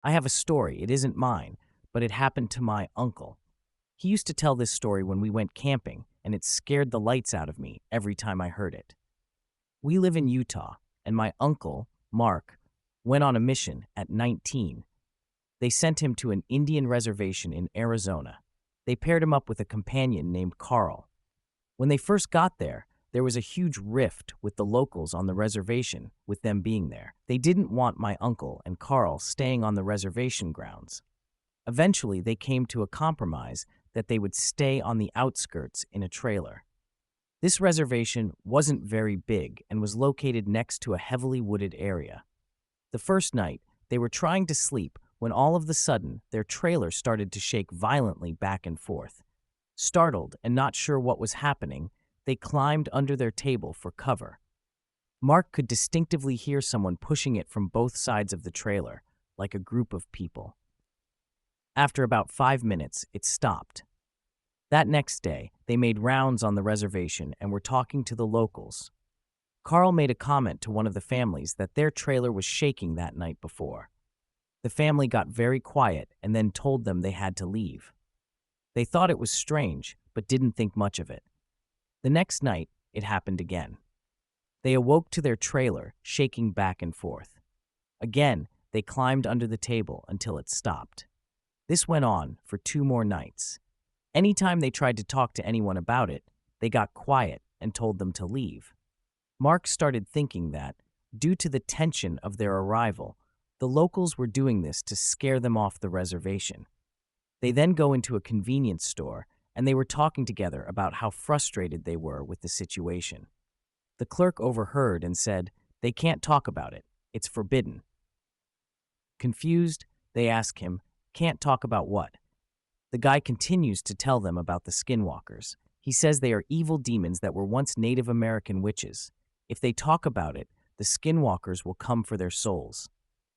I have a story. It isn't mine, but it happened to my uncle. He used to tell this story when we went camping, and it scared the lights out of me every time I heard it. We live in Utah, and my uncle, Mark, went on a mission at 19. They sent him to an Indian reservation in Arizona. They paired him up with a companion named Carl. When they first got there was a huge rift with the locals on the reservation, with them being there. They didn't want my uncle and Carl staying on the reservation grounds. Eventually, they came to a compromise that they would stay on the outskirts in a trailer. This reservation wasn't very big and was located next to a heavily wooded area. The first night, they were trying to sleep when all of a sudden their trailer started to shake violently back and forth. Startled and not sure what was happening, they climbed under their table for cover. Mark could distinctively hear someone pushing it from both sides of the trailer, like a group of people. After about 5 minutes, it stopped. That next day, they made rounds on the reservation and were talking to the locals. Carl made a comment to one of the families that their trailer was shaking that night before. The family got very quiet and then told them they had to leave. They thought it was strange, but didn't think much of it. The next night, it happened again. They awoke to their trailer, shaking back and forth. Again, they climbed under the table until it stopped. This went on for 2 more nights. Anytime they tried to talk to anyone about it, they got quiet and told them to leave. Mark started thinking that, due to the tension of their arrival, the locals were doing this to scare them off the reservation. They then go into a convenience store, and they were talking together about how frustrated they were with the situation. The clerk overheard and said, "They can't talk about it. It's forbidden." Confused, they ask him, "Can't talk about what?" The guy continues to tell them about the Skinwalkers. He says they are evil demons that were once Native American witches. If they talk about it, the Skinwalkers will come for their souls.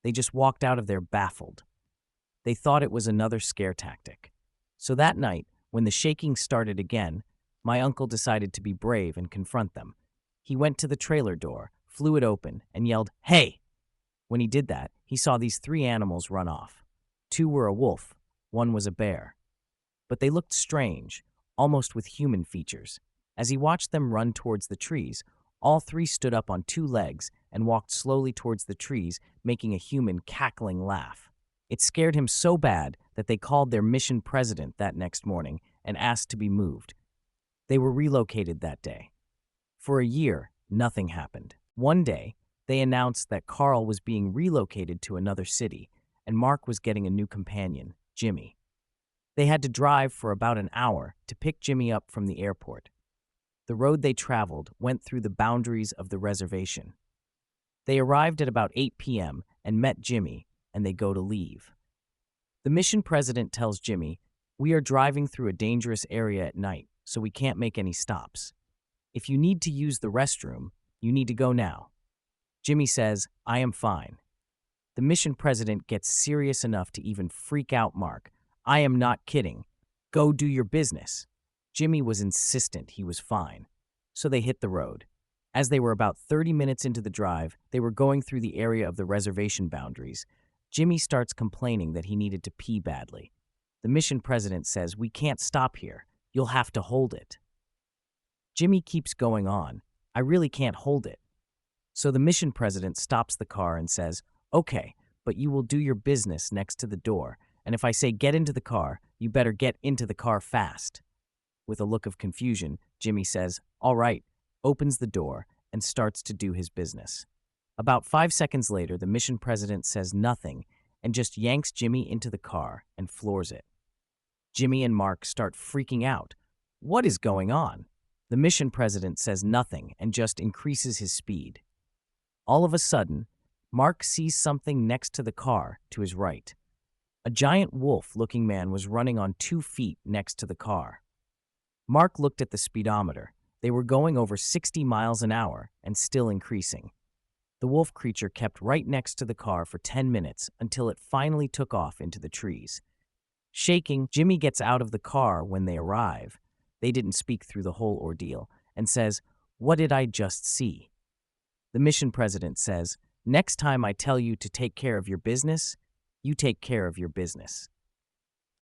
They just walked out of there baffled. They thought it was another scare tactic. So that night, when the shaking started again, my uncle decided to be brave and confront them. He went to the trailer door, flew it open, and yelled, "Hey!" When he did that, he saw these 3 animals run off. 2 were a wolf, 1 was a bear. But they looked strange, almost with human features. As he watched them run towards the trees, all 3 stood up on 2 legs and walked slowly towards the trees, making a human cackling laugh. It scared him so bad that they called their mission president that next morning and asked to be moved. They were relocated that day. For a year, nothing happened. One day, they announced that Carl was being relocated to another city, and Mark was getting a new companion, Jimmy. They had to drive for about an hour to pick Jimmy up from the airport. The road they traveled went through the boundaries of the reservation. They arrived at about 8 p.m. and met Jimmy, and they go to leave. The mission president tells Jimmy, "We are driving through a dangerous area at night, so we can't make any stops. If you need to use the restroom, you need to go now." Jimmy says, "I am fine." The mission president gets serious enough to even freak out Mark. "I am not kidding. Go do your business." Jimmy was insistent he was fine, so they hit the road. As they were about 30 minutes into the drive, they were going through the area of the reservation boundaries. Jimmy starts complaining that he needed to pee badly. The mission president says, "We can't stop here. You'll have to hold it." Jimmy keeps going on. "I really can't hold it." So the mission president stops the car and says, "Okay, but you will do your business next to the door, and if I say get into the car, you better get into the car fast." With a look of confusion, Jimmy says, "All right," opens the door, and starts to do his business. About 5 seconds later, the mission president says nothing and just yanks Jimmy into the car and floors it. Jimmy and Mark start freaking out. What is going on? The mission president says nothing and just increases his speed. All of a sudden, Mark sees something next to the car to his right. A giant wolf-looking man was running on 2 feet next to the car. Mark looked at the speedometer. They were going over 60 miles an hour and still increasing. The wolf creature kept right next to the car for 10 minutes until it finally took off into the trees. Shaking, Jimmy gets out of the car when they arrive. They didn't speak through the whole ordeal and says, "What did I just see?" The mission president says, "Next time I tell you to take care of your business, You take care of your business.